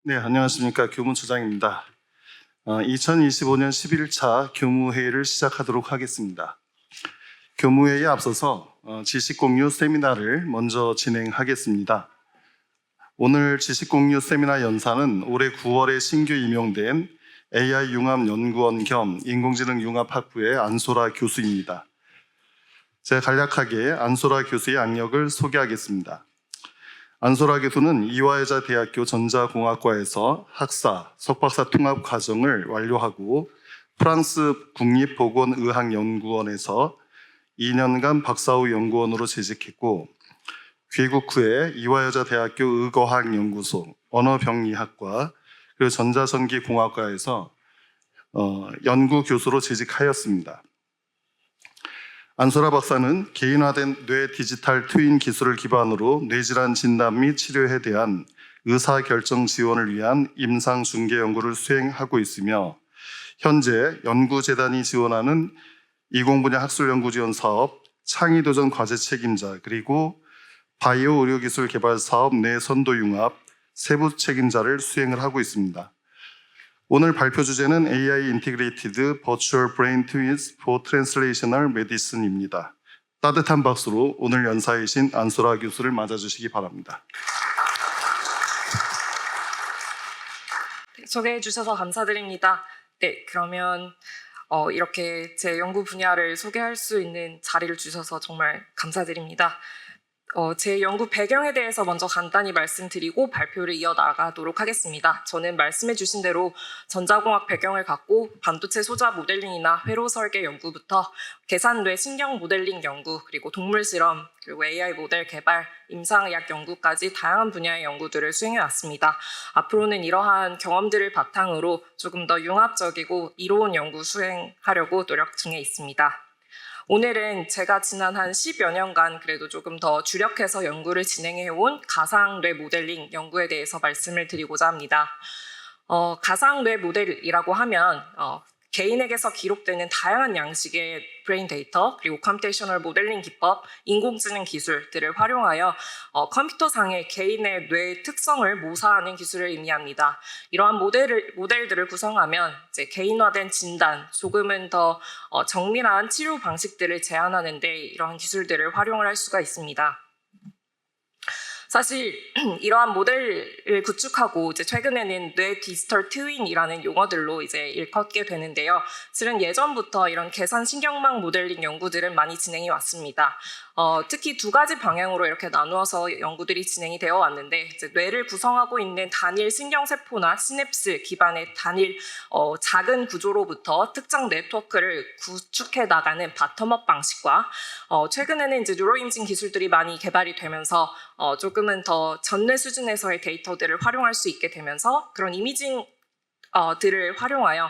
네, 안녕하십니까. 교무처장입니다. 2025년 11차 교무회의를 시작하도록 하겠습니다. 교무회의에 앞서서 지식공유 세미나를 먼저 진행하겠습니다. 오늘 지식공유 세미나 연사는 올해 9월에 신규 임용된 AI 융합연구원 겸 인공지능 융합학부의 안소라 교수입니다. 제가 간략하게 안소라 교수의 악력을 소개하겠습니다. 안소라 교수는 이화여자대학교 전자공학과에서 학사, 석박사 통합 과정을 완료하고 프랑스 국립보건의학연구원에서 2년간 박사후 연구원으로 재직했고 귀국 후에 이화여자대학교 의거학연구소, 언어병리학과 그리고 전자전기공학과에서 연구교수로 재직하였습니다. 안소라 박사는 개인화된 뇌 디지털 트윈 기술을 기반으로 뇌질환 진단 및 치료에 대한 의사결정 지원을 위한 임상 중개 연구를 수행하고 있으며 현재 연구재단이 지원하는 이공 분야 학술 연구 지원 사업, 창의도전 과제 책임자, 그리고 바이오 의료기술 개발 사업 내 선도 융합 세부 책임자를 수행을 하고 있습니다. 오늘 발표 주제는 AI Integrated Virtual Brain Twins for Translational Medicine입니다. 따뜻한 박수로 오늘 연사이신 안소라 교수를 맞아주시기 바랍니다. 소개해 주셔서 감사드립니다. 네, 그러면 이렇게 제 연구 분야를 소개할 수 있는 자리를 주셔서 정말 감사드립니다. 제 연구 배경에 대해서 먼저 간단히 말씀드리고 발표를 이어나가도록 하겠습니다. 저는 말씀해 주신 대로 전자공학 배경을 갖고 반도체 소자 모델링이나 회로 설계 연구부터 계산뇌 신경 모델링 연구, 그리고 동물 실험, 그리고 AI 모델 개발, 임상의학 연구까지 다양한 분야의 연구들을 수행해 왔습니다. 앞으로는 이러한 경험들을 바탕으로 조금 더 융합적이고 이로운 연구 수행하려고 노력 중에 있습니다. 오늘은 제가 지난 한 10여 년간 그래도 조금 더 주력해서 연구를 진행해온 가상뇌 모델링 연구에 대해서 말씀을 드리고자 합니다. 가상뇌 모델이라고 하면 개인에게서 기록되는 다양한 양식의 브레인 데이터, 그리고 컴퓨테이셔널 모델링 기법, 인공지능 기술들을 활용하여 컴퓨터상의 개인의 뇌의 특성을 모사하는 기술을 의미합니다. 이러한 모델들을 구성하면 이제 개인화된 진단, 조금은 더 정밀한 치료 방식들을 제안하는 데 이러한 기술들을 활용을 할 수가 있습니다. 사실 이러한 모델을 구축하고 이제 최근에는 뇌 디지털 트윈이라는 용어들로 이제 일컫게 되는데요. 실은 예전부터 이런 계산 신경망 모델링 연구들은 많이 진행이 왔습니다. 특히 두 가지 방향으로 이렇게 나누어서 연구들이 진행이 되어 왔는데 이제 뇌를 구성하고 있는 단일 신경세포나 시냅스 기반의 단일 작은 구조로부터 특정 네트워크를 구축해 나가는 바텀업 방식과 최근에는 이제 뉴로임징 기술들이 많이 개발이 되면서 조금은 더 전뇌 수준에서의 데이터들을 활용할 수 있게 되면서 그런 이미징 들을 활용하여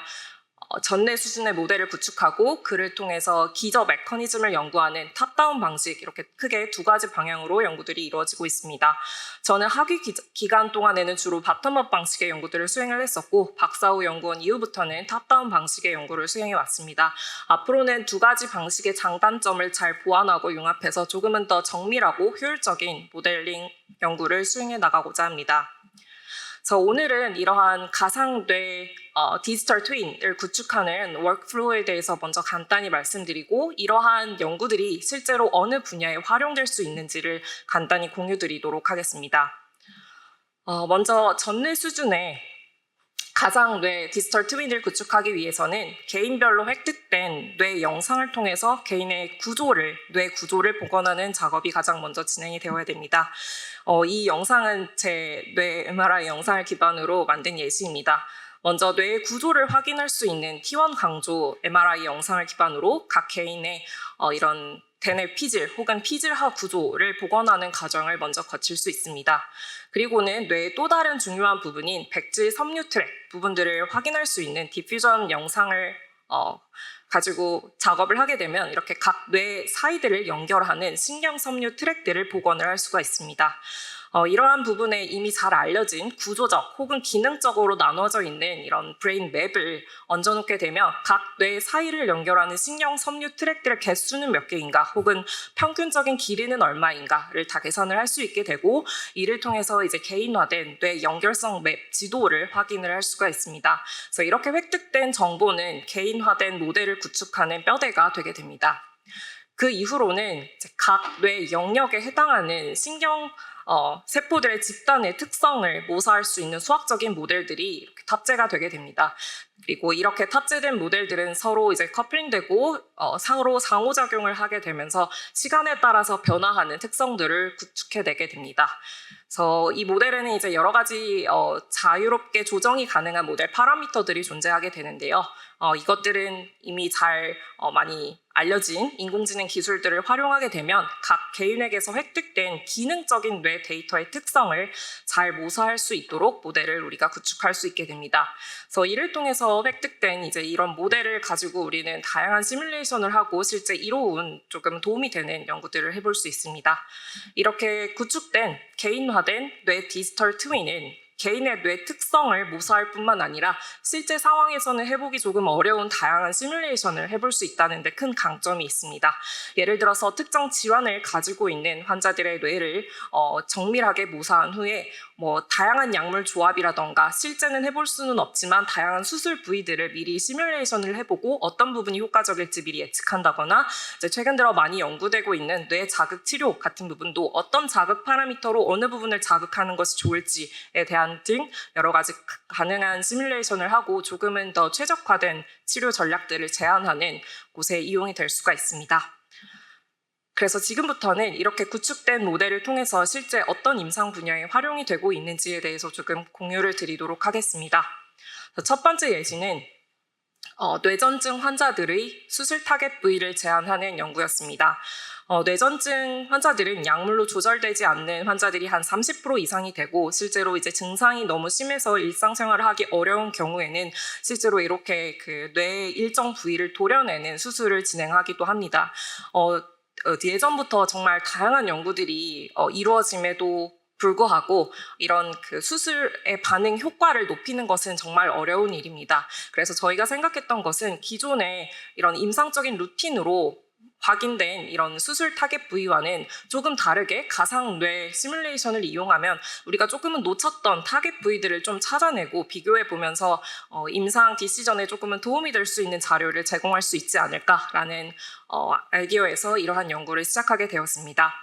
전뇌 수준의 모델을 구축하고 그를 통해서 기저 메커니즘을 연구하는 탑다운 방식, 이렇게 크게 두 가지 방향으로 연구들이 이루어지고 있습니다. 저는 학위 기간 동안에는 주로 바텀업 방식의 연구들을 수행을 했었고 박사 후 연구원 이후부터는 탑다운 방식의 연구를 수행해 왔습니다. 앞으로는 두 가지 방식의 장단점을 잘 보완하고 융합해서 조금은 더 정밀하고 효율적인 모델링 연구를 수행해 나가고자 합니다. 그래서 오늘은 이러한 가상뇌 디지털 트윈을 구축하는 워크플로우에 대해서 먼저 간단히 말씀드리고 이러한 연구들이 실제로 어느 분야에 활용될 수 있는지를 간단히 공유드리도록 하겠습니다. 먼저 전뇌 수준의 가상뇌 디지털 트윈을 구축하기 위해서는 개인별로 획득된 뇌 영상을 통해서 개인의 뇌 구조를 복원하는 작업이 가장 먼저 진행이 되어야 됩니다. 이 영상은 제 뇌 MRI 영상을 기반으로 만든 예시입니다. 먼저 뇌의 구조를 확인할 수 있는 T1 강조 MRI 영상을 기반으로 각 개인의 이런 대뇌 피질 혹은 피질하 구조를 복원하는 과정을 먼저 거칠 수 있습니다. 그리고는 뇌의 또 다른 중요한 부분인 백질 섬유 트랙 부분들을 확인할 수 있는 디퓨전 영상을 가지고 작업을 하게 되면 이렇게 각 뇌 사이들을 연결하는 신경 섬유 트랙들을 복원을 할 수가 있습니다. 이러한 부분에 이미 잘 알려진 구조적 혹은 기능적으로 나눠져 있는 이런 브레인 맵을 얹어놓게 되면 각 뇌 사이를 연결하는 신경 섬유 트랙들의 개수는 몇 개인가 혹은 평균적인 길이는 얼마인가를 다 계산을 할 수 있게 되고 이를 통해서 이제 개인화된 뇌 연결성 맵 지도를 확인을 할 수가 있습니다. 그래서 이렇게 획득된 정보는 개인화된 모델을 구축하는 뼈대가 되게 됩니다. 그 이후로는 각 뇌 영역에 해당하는 신경 세포들의 집단의 특성을 모사할 수 있는 수학적인 모델들이 이렇게 탑재가 되게 됩니다. 그리고 이렇게 탑재된 모델들은 서로 이제 커플링되고 서로 상호작용을 하게 되면서 시간에 따라서 변화하는 특성들을 구축해내게 됩니다. 그래서 이 모델에는 이제 여러 가지 자유롭게 조정이 가능한 모델 파라미터들이 존재하게 되는데요. 이것들은 이미 잘 많이 알려진 인공지능 기술들을 활용하게 되면 각 개인에게서 획득된 기능적인 뇌 데이터의 특성을 잘 모사할 수 있도록 모델을 우리가 구축할 수 있게 됩니다. 그래서 이를 통해서 획득된 이제 이런 모델을 가지고 우리는 다양한 시뮬레이션을 하고 실제 이로운 조금 도움이 되는 연구들을 해볼 수 있습니다. 이렇게 구축된 개인화된 뇌 디지털 트윈은 개인의 뇌 특성을 모사할 뿐만 아니라 실제 상황에서는 해보기 조금 어려운 다양한 시뮬레이션을 해볼 수 있다는 데 큰 강점이 있습니다. 예를 들어서 특정 질환을 가지고 있는 환자들의 뇌를 정밀하게 모사한 후에 다양한 약물 조합이라던가 실제는 해볼 수는 없지만 다양한 수술 부위들을 미리 시뮬레이션을 해보고 어떤 부분이 효과적일지 미리 예측한다거나 이제 최근 들어 많이 연구되고 있는 뇌 자극 치료 같은 부분도 어떤 자극 파라미터로 어느 부분을 자극하는 것이 좋을지에 대한 등 여러 가지 가능한 시뮬레이션을 하고 조금은 더 최적화된 치료 전략들을 제안하는 곳에 이용이 될 수가 있습니다. 그래서 지금부터는 이렇게 구축된 모델을 통해서 실제 어떤 임상 분야에 활용이 되고 있는지에 대해서 조금 공유를 드리도록 하겠습니다. 첫 번째 예시는 뇌전증 환자들의 수술 타겟 부위를 제한하는 연구였습니다. 뇌전증 환자들은 약물로 조절되지 않는 환자들이 한 30% 이상이 되고 실제로 이제 증상이 너무 심해서 일상생활을 하기 어려운 경우에는 실제로 이렇게 그 뇌의 일정 부위를 도려내는 수술을 진행하기도 합니다. 예전부터 정말 다양한 연구들이 이루어짐에도 불구하고 이런 그 수술의 반응 효과를 높이는 것은 정말 어려운 일입니다. 그래서 저희가 생각했던 것은 기존의 이런 임상적인 루틴으로 확인된 이런 수술 타겟 부위와는 조금 다르게 가상뇌 시뮬레이션을 이용하면 우리가 조금은 놓쳤던 타겟 부위들을 좀 찾아내고 비교해 보면서 임상 디시전에 조금은 도움이 될 수 있는 자료를 제공할 수 있지 않을까라는 아이디어에서 이러한 연구를 시작하게 되었습니다.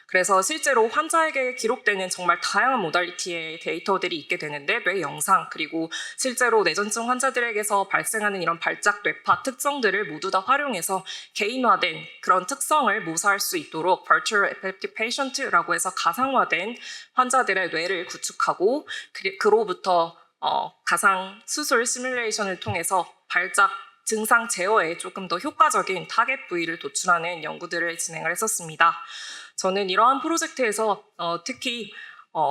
그래서 실제로 환자에게 기록되는 정말 다양한 모달리티의 데이터들이 있게 되는데 뇌 영상 그리고 실제로 뇌전증 환자들에게서 발생하는 이런 발작 뇌파 특성들을 모두 다 활용해서 개인화된 그런 특성을 모사할 수 있도록 Virtual Epileptic Patient라고 해서 가상화된 환자들의 뇌를 구축하고 그로부터 가상 수술 시뮬레이션을 통해서 발작 증상 제어에 조금 더 효과적인 타겟 부위를 도출하는 연구들을 진행을 했었습니다. 저는 이러한 프로젝트에서 특히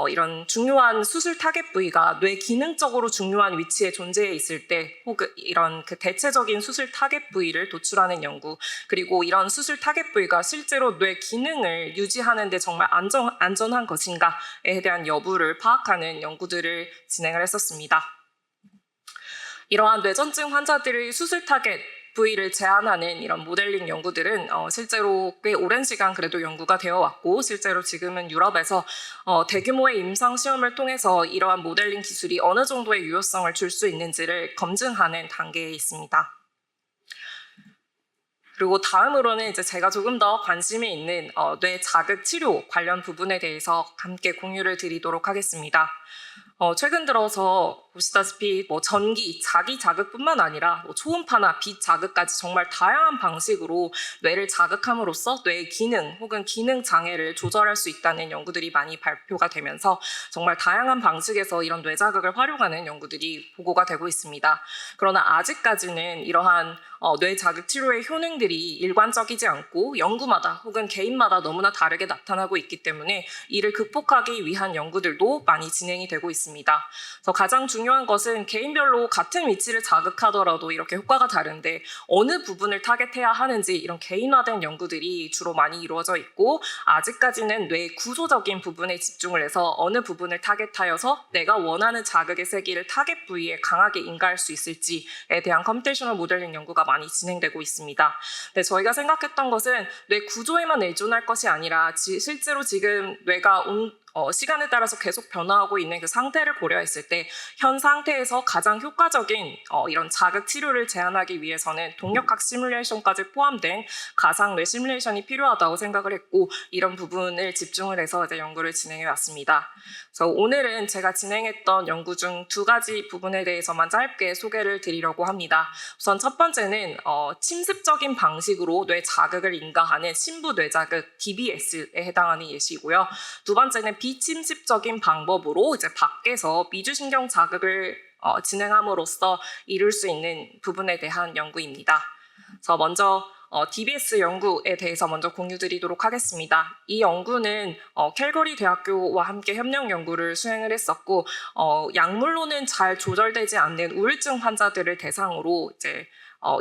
이런 중요한 수술 타겟 부위가 뇌 기능적으로 중요한 위치에 존재해 있을 때 혹은 이런 그 대체적인 수술 타겟 부위를 도출하는 연구 그리고 이런 수술 타겟 부위가 실제로 뇌 기능을 유지하는 데 정말 안전한 것인가에 대한 여부를 파악하는 연구들을 진행을 했었습니다. 이러한 뇌전증 환자들의 수술 타겟 부위를 제한하는 이런 모델링 연구들은 실제로 꽤 오랜 시간 그래도 연구가 되어 왔고 실제로 지금은 유럽에서 대규모의 임상 시험을 통해서 이러한 모델링 기술이 어느 정도의 유효성을 줄 수 있는지를 검증하는 단계에 있습니다. 그리고 다음으로는 이제 제가 조금 더 관심이 있는 뇌 자극 치료 관련 부분에 대해서 함께 공유를 드리도록 하겠습니다. 최근 들어서 보시다시피 전기, 자기 자극뿐만 아니라 초음파나 빛 자극까지 정말 다양한 방식으로 뇌를 자극함으로써 뇌의 기능 혹은 기능 장애를 조절할 수 있다는 연구들이 많이 발표가 되면서 정말 다양한 방식에서 이런 뇌 자극을 활용하는 연구들이 보고가 되고 있습니다. 그러나 아직까지는 이러한 뇌 자극 치료의 효능들이 일관적이지 않고 연구마다 혹은 개인마다 너무나 다르게 나타나고 있기 때문에 이를 극복하기 위한 연구들도 많이 진행이 되고 있습니다. 그래서 가장 중요한 중요한 것은 개인별로 같은 위치를 자극하더라도 이렇게 효과가 다른데 어느 부분을 타겟해야 하는지 이런 개인화된 연구들이 주로 많이 이루어져 있고, 아직까지는 뇌 구조적인 부분에 집중을 해서 어느 부분을 타겟하여서 내가 원하는 자극의 세기를 타겟 부위에 강하게 인가할 수 있을지에 대한 컴퓨테이셔널 모델링 연구가 많이 진행되고 있습니다. 네, 저희가 생각했던 것은 뇌 구조에만 의존할 것이 아니라 실제로 지금 뇌가 시간에 따라서 계속 변화하고 있는 그 상태를 고려했을 때 현 상태에서 가장 효과적인 이런 자극 치료를 제한하기 위해서는 동력학 시뮬레이션까지 포함된 가상뇌 시뮬레이션이 필요하다고 생각을 했고, 이런 부분을 집중을 해서 이제 연구를 진행해 왔습니다. 그래서 오늘은 제가 진행했던 연구 중 두 가지 부분에 대해서만 짧게 소개를 드리려고 합니다. 우선 첫 번째는 침습적인 방식으로 뇌 자극을 인가하는 심부 뇌 자극 DBS에 해당하는 예시고요. 두 번째는 비침습적인 방법으로 이제 밖에서 미주신경 자극을 진행함으로써 이룰 수 있는 부분에 대한 연구입니다. 그래서 먼저 DBS 연구에 대해서 먼저 공유드리도록 하겠습니다. 이 연구는 캘거리 대학교와 함께 협력 연구를 수행을 했었고, 약물로는 잘 조절되지 않는 우울증 환자들을 대상으로 이제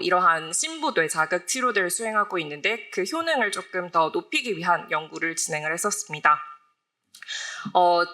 이러한 심부뇌 자극 치료들을 수행하고 있는데, 그 효능을 조금 더 높이기 위한 연구를 진행을 했었습니다.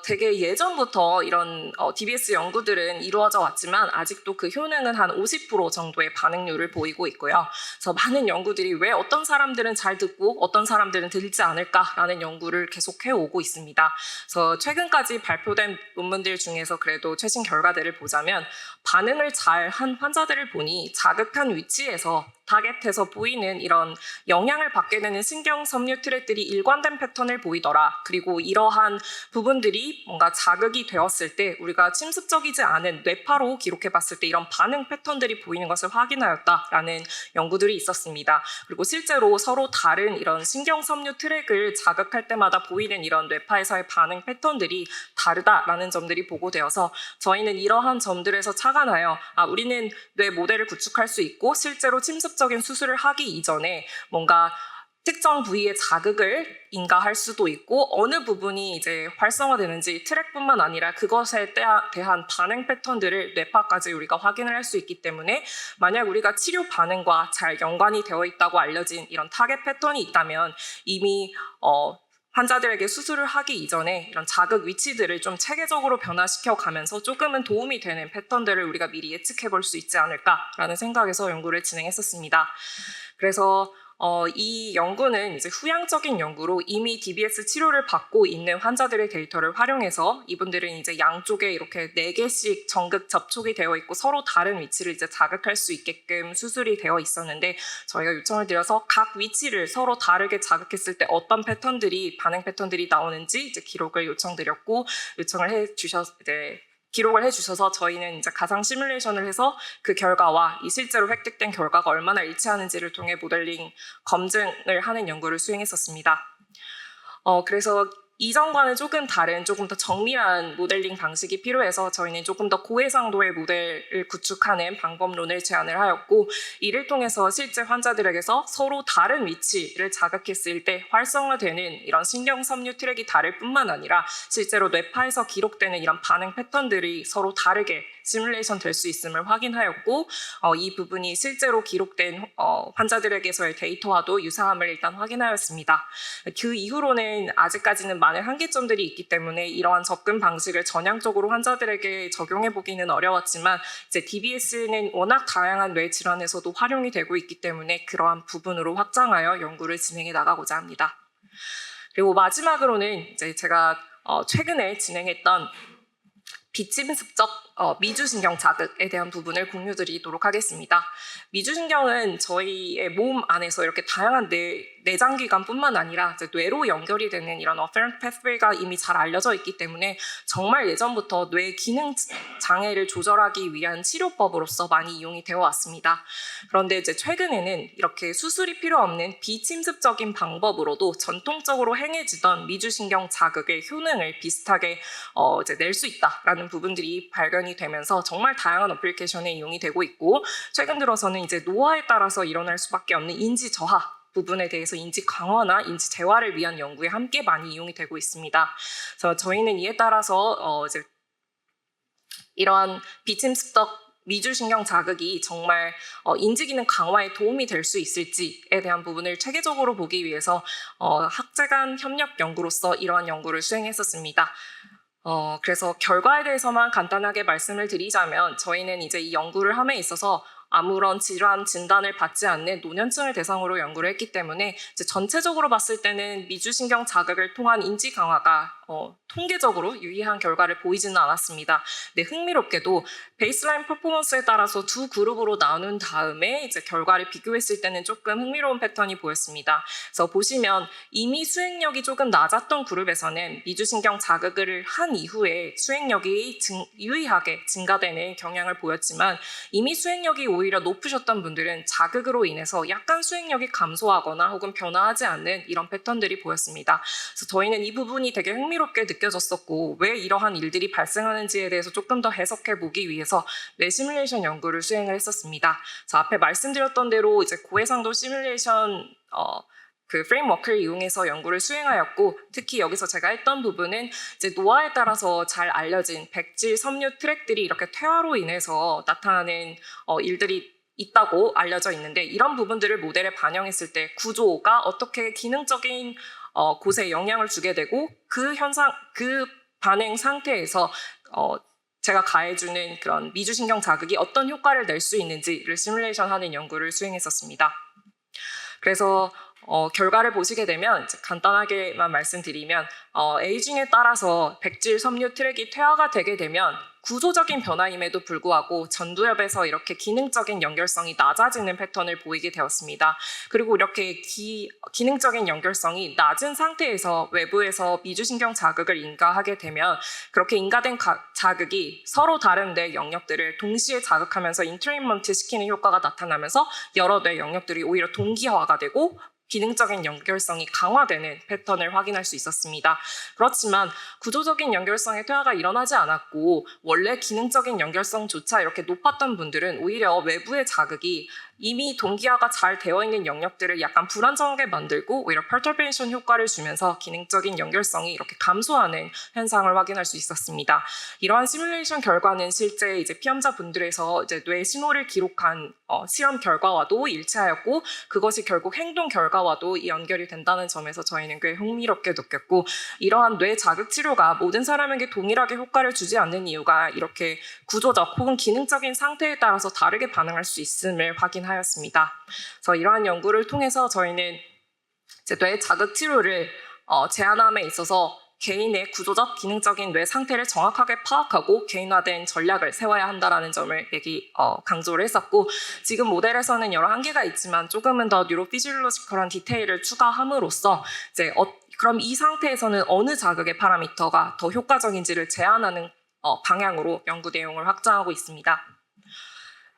되게 예전부터 이런 DBS 연구들은 이루어져 왔지만 아직도 그 효능은 한 50% 정도의 반응률을 보이고 있고요. 그래서 많은 연구들이 왜 어떤 사람들은 잘 듣고 어떤 사람들은 들지 않을까라는 연구를 계속해 오고 있습니다. 그래서 최근까지 발표된 논문들 중에서 그래도 최신 결과들을 보자면, 반응을 잘 한 환자들을 보니 자극한 위치에서 타겟해서 보이는 이런 영향을 받게 되는 신경 섬유 트랙들이 일관된 패턴을 보이더라. 그리고 이러한 부분들이 뭔가 자극이 되었을 때 우리가 침습적이지 않은 뇌파로 기록해 봤을 때 이런 반응 패턴들이 보이는 것을 확인하였다라는 연구들이 있었습니다. 그리고 실제로 서로 다른 이런 신경 섬유 트랙을 자극할 때마다 보이는 이런 뇌파에서의 반응 패턴들이 다르다라는 점들이 보고되어서, 저희는 이러한 점들에서 착안하여 우리는 뇌 모델을 구축할 수 있고 실제로 침습적인 수술을 하기 이전에 뭔가 특정 부위의 자극을 인가할 수도 있고, 어느 부분이 이제 활성화되는지 트랙뿐만 아니라 그것에 대한 반응 패턴들을 뇌파까지 우리가 확인을 할 수 있기 때문에, 만약 우리가 치료 반응과 잘 연관이 되어 있다고 알려진 이런 타겟 패턴이 있다면 이미 환자들에게 수술을 하기 이전에 이런 자극 위치들을 좀 체계적으로 변화시켜 가면서 조금은 도움이 되는 패턴들을 우리가 미리 예측해 볼 수 있지 않을까라는 생각에서 연구를 진행했었습니다. 그래서 이 연구는 이제 후향적인 연구로 이미 DBS 치료를 받고 있는 환자들의 데이터를 활용해서, 이분들은 이제 양쪽에 이렇게 4개씩 전극 접촉이 되어 있고 서로 다른 위치를 이제 자극할 수 있게끔 수술이 되어 있었는데, 저희가 요청을 드려서 각 위치를 서로 다르게 자극했을 때 어떤 패턴들이 반응 패턴들이 나오는지 이제 기록을 요청드렸고, 요청을 기록을 해주셔서 저희는 이제 가상 시뮬레이션을 해서 그 결과와 이 실제로 획득된 결과가 얼마나 일치하는지를 통해 모델링 검증을 하는 연구를 수행했었습니다. 그래서 이전과는 조금 다른, 조금 더 정밀한 모델링 방식이 필요해서 저희는 조금 더 고해상도의 모델을 구축하는 방법론을 제안을 하였고, 이를 통해서 실제 환자들에게서 서로 다른 위치를 자극했을 때 활성화되는 이런 신경섬유 트랙이 다를 뿐만 아니라 실제로 뇌파에서 기록되는 이런 반응 패턴들이 서로 다르게 시뮬레이션 될 수 있음을 확인하였고, 이 부분이 실제로 기록된 환자들에게서의 데이터와도 유사함을 일단 확인하였습니다. 그 이후로는 아직까지는 많은 한계점들이 있기 때문에 이러한 접근 방식을 전향적으로 환자들에게 적용해 보기는 어려웠지만, 이제 DBS는 워낙 다양한 뇌 질환에서도 활용이 되고 있기 때문에 그러한 부분으로 확장하여 연구를 진행해 나가고자 합니다. 그리고 마지막으로는 이제 제가 최근에 진행했던 비침습적 미주신경 자극에 대한 부분을 공유드리도록 하겠습니다. 미주신경은 저희의 몸 안에서 이렇게 다양한 내장기관뿐만 아니라 이제 뇌로 연결이 되는 이런 afferent pathway가 이미 잘 알려져 있기 때문에 정말 예전부터 뇌 기능 장애를 조절하기 위한 치료법으로서 많이 이용이 되어 왔습니다. 그런데 이제 최근에는 이렇게 수술이 필요 없는 비침습적인 방법으로도 전통적으로 행해지던 미주신경 자극의 효능을 비슷하게 이제 낼 수 있다라는 부분들이 발견이 되면서 정말 다양한 어플리케이션에 이용이 되고 있고, 최근 들어서는 이제 노화에 따라서 일어날 수밖에 없는 인지 저하 부분에 대해서 인지 강화나 인지 재활을 위한 연구에 함께 많이 이용이 되고 있습니다. 그래서 저희는 이에 따라서 이제 이러한 비침습적 미주신경 자극이 정말 인지기능 강화에 도움이 될 수 있을지에 대한 부분을 체계적으로 보기 위해서 학제 간 협력 연구로서 이러한 연구를 수행했었습니다. 그래서 결과에 대해서만 간단하게 말씀을 드리자면 저희는 이제 이 연구를 함에 있어서 아무런 질환 진단을 받지 않는 노년층을 대상으로 연구를 했기 때문에 이제 전체적으로 봤을 때는 미주신경 자극을 통한 인지 강화가 통계적으로 유의한 결과를 보이지는 않았습니다. 네, 흥미롭게도 베이스라인 퍼포먼스에 따라서 두 그룹으로 나눈 다음에 이제 결과를 비교했을 때는 조금 흥미로운 패턴이 보였습니다. 그래서 보시면 이미 수행력이 조금 낮았던 그룹에서는 미주신경 자극을 한 이후에 수행력이 유의하게 증가되는 경향을 보였지만 이미 수행력이 오히려 높으셨던 분들은 자극으로 인해서 약간 수행력이 감소하거나 혹은 변화하지 않는 이런 패턴들이 보였습니다. 그래서 저희는 이 부분이 되게 흥미롭게 느껴졌었고 왜 이러한 일들이 발생하는지에 대해서 조금 더 해석해 보기 위해서 뇌 시뮬레이션 연구를 수행을 했었습니다. 그래서 앞에 말씀드렸던 대로 이제 고해상도 시뮬레이션 그 프레임워크를 이용해서 연구를 수행하였고 특히 여기서 제가 했던 부분은 이제 노화에 따라서 잘 알려진 백질 섬유 트랙들이 이렇게 퇴화로 인해서 나타나는 일들이 있다고 알려져 있는데 이런 부분들을 모델에 반영했을 때 구조가 어떻게 기능적인 곳에 영향을 주게 되고 그 현상, 그 반응 상태에서 제가 가해주는 그런 미주신경 자극이 어떤 효과를 낼 수 있는지를 시뮬레이션하는 연구를 수행했었습니다. 그래서 결과를 보시게 되면 간단하게만 말씀드리면 에이징에 따라서 백질 섬유 트랙이 퇴화가 되게 되면 구조적인 변화임에도 불구하고 전두엽에서 이렇게 기능적인 연결성이 낮아지는 패턴을 보이게 되었습니다. 그리고 이렇게 기능적인 연결성이 낮은 상태에서 외부에서 미주신경 자극을 인가하게 되면 그렇게 인가된 자극이 서로 다른 뇌 영역들을 동시에 자극하면서 인트레인먼트 시키는 효과가 나타나면서 여러 뇌 영역들이 오히려 동기화가 되고 기능적인 연결성이 강화되는 패턴을 확인할 수 있었습니다. 그렇지만 구조적인 연결성의 퇴화가 일어나지 않았고 원래 기능적인 연결성조차 이렇게 높았던 분들은 오히려 외부의 자극이 이미 동기화가 잘 되어 있는 영역들을 약간 불안정하게 만들고 오히려 perturbation 효과를 주면서 기능적인 연결성이 이렇게 감소하는 현상을 확인할 수 있었습니다. 이러한 시뮬레이션 결과는 실제 이제 피험자분들에서 이제 뇌 신호를 기록한 실험 결과와도 일치하였고 그것이 결국 행동 결과와도 연결이 된다는 점에서 저희는 꽤 흥미롭게 느꼈고 이러한 뇌 자극 치료가 모든 사람에게 동일하게 효과를 주지 않는 이유가 이렇게 구조적 혹은 기능적인 상태에 따라서 다르게 반응할 수 있음을 확인하였습니다. 그래서 이러한 연구를 통해서 저희는 이제 뇌 자극 치료를 제한함에 있어서 개인의 구조적, 기능적인 뇌 상태를 정확하게 파악하고 개인화된 전략을 세워야 한다는 점을 강조를 했었고 지금 모델에서는 여러 한계가 있지만 조금은 더 뉴로피지올로지컬한 디테일을 추가함으로써 이제 그럼 이 상태에서는 어느 자극의 파라미터가 더 효과적인지를 제한하는 방향으로 연구 내용을 확장하고 있습니다.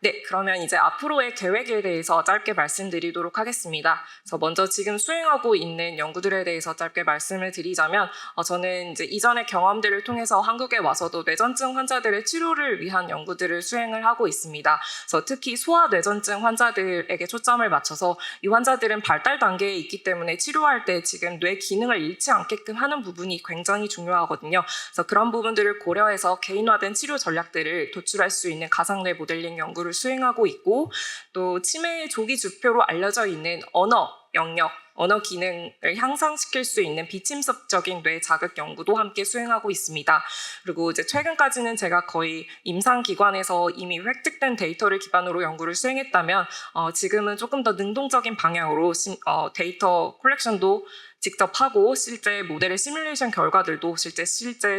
네, 그러면 이제 앞으로의 계획에 대해서 짧게 말씀드리도록 하겠습니다. 그래서 먼저 지금 수행하고 있는 연구들에 대해서 짧게 말씀을 드리자면 저는 이제 이전의 경험들을 통해서 한국에 와서도 뇌전증 환자들의 치료를 위한 연구들을 수행을 하고 있습니다. 그래서 특히 소아뇌전증 환자들에게 초점을 맞춰서 이 환자들은 발달 단계에 있기 때문에 치료할 때 지금 뇌 기능을 잃지 않게끔 하는 부분이 굉장히 중요하거든요. 그래서 그런 부분들을 고려해서 개인화된 치료 전략들을 도출할 수 있는 가상뇌 모델링 연구를 수행하고 있고 또 치매의 조기 주표로 알려져 있는 언어 영역, 언어 기능을 향상시킬 수 있는 비침습적인 뇌 자극 연구도 함께 수행하고 있습니다. 그리고 이제 최근까지는 제가 거의 임상기관에서 이미 획득된 데이터를 기반으로 연구를 수행했다면 지금은 조금 더 능동적인 방향으로 데이터 컬렉션도 직접 하고 실제 모델의 시뮬레이션 결과들도 실제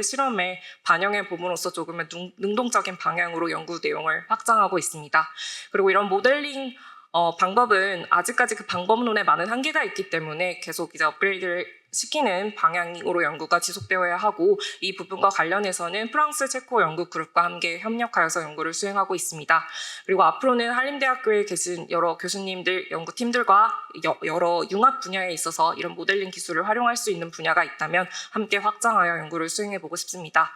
실험에 반영해 봄으로써 조금은 능동적인 방향으로 연구 내용을 확장하고 있습니다. 그리고 이런 모델링 방법은 아직까지 그 방법론에 많은 한계가 있기 때문에 계속 이제 업그레이드를 시키는 방향으로 연구가 지속되어야 하고 이 부분과 관련해서는 프랑스 체코 연구 그룹과 함께 협력하여서 연구를 수행하고 있습니다. 그리고 앞으로는 한림대학교에 계신 여러 교수님들, 연구팀들과 여러 융합 분야에 있어서 이런 모델링 기술을 활용할 수 있는 분야가 있다면 함께 확장하여 연구를 수행해보고 싶습니다.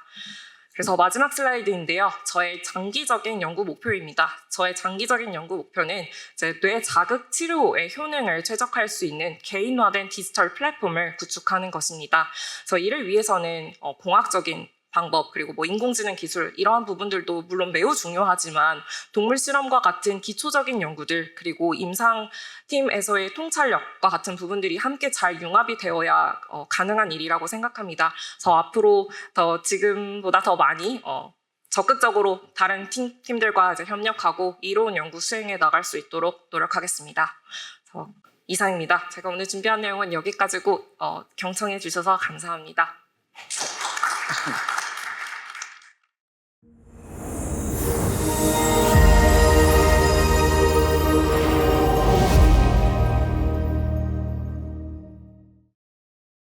그래서 마지막 슬라이드인데요. 저의 장기적인 연구 목표입니다. 저의 장기적인 연구 목표는 이제 뇌 자극 치료의 효능을 최적화할 수 있는 개인화된 디지털 플랫폼을 구축하는 것입니다. 그래서 이를 위해서는 공학적인 방법, 그리고 뭐 인공지능 기술 이러한 부분들도 물론 매우 중요하지만 동물 실험과 같은 기초적인 연구들, 그리고 임상팀에서의 통찰력과 같은 부분들이 함께 잘 융합이 되어야 가능한 일이라고 생각합니다. 그래서 앞으로 지금보다 더 많이 적극적으로 다른 팀들과 이제 협력하고 이로운 연구 수행해 나갈 수 있도록 노력하겠습니다. 그래서 이상입니다. 제가 오늘 준비한 내용은 여기까지고 경청해 주셔서 감사합니다.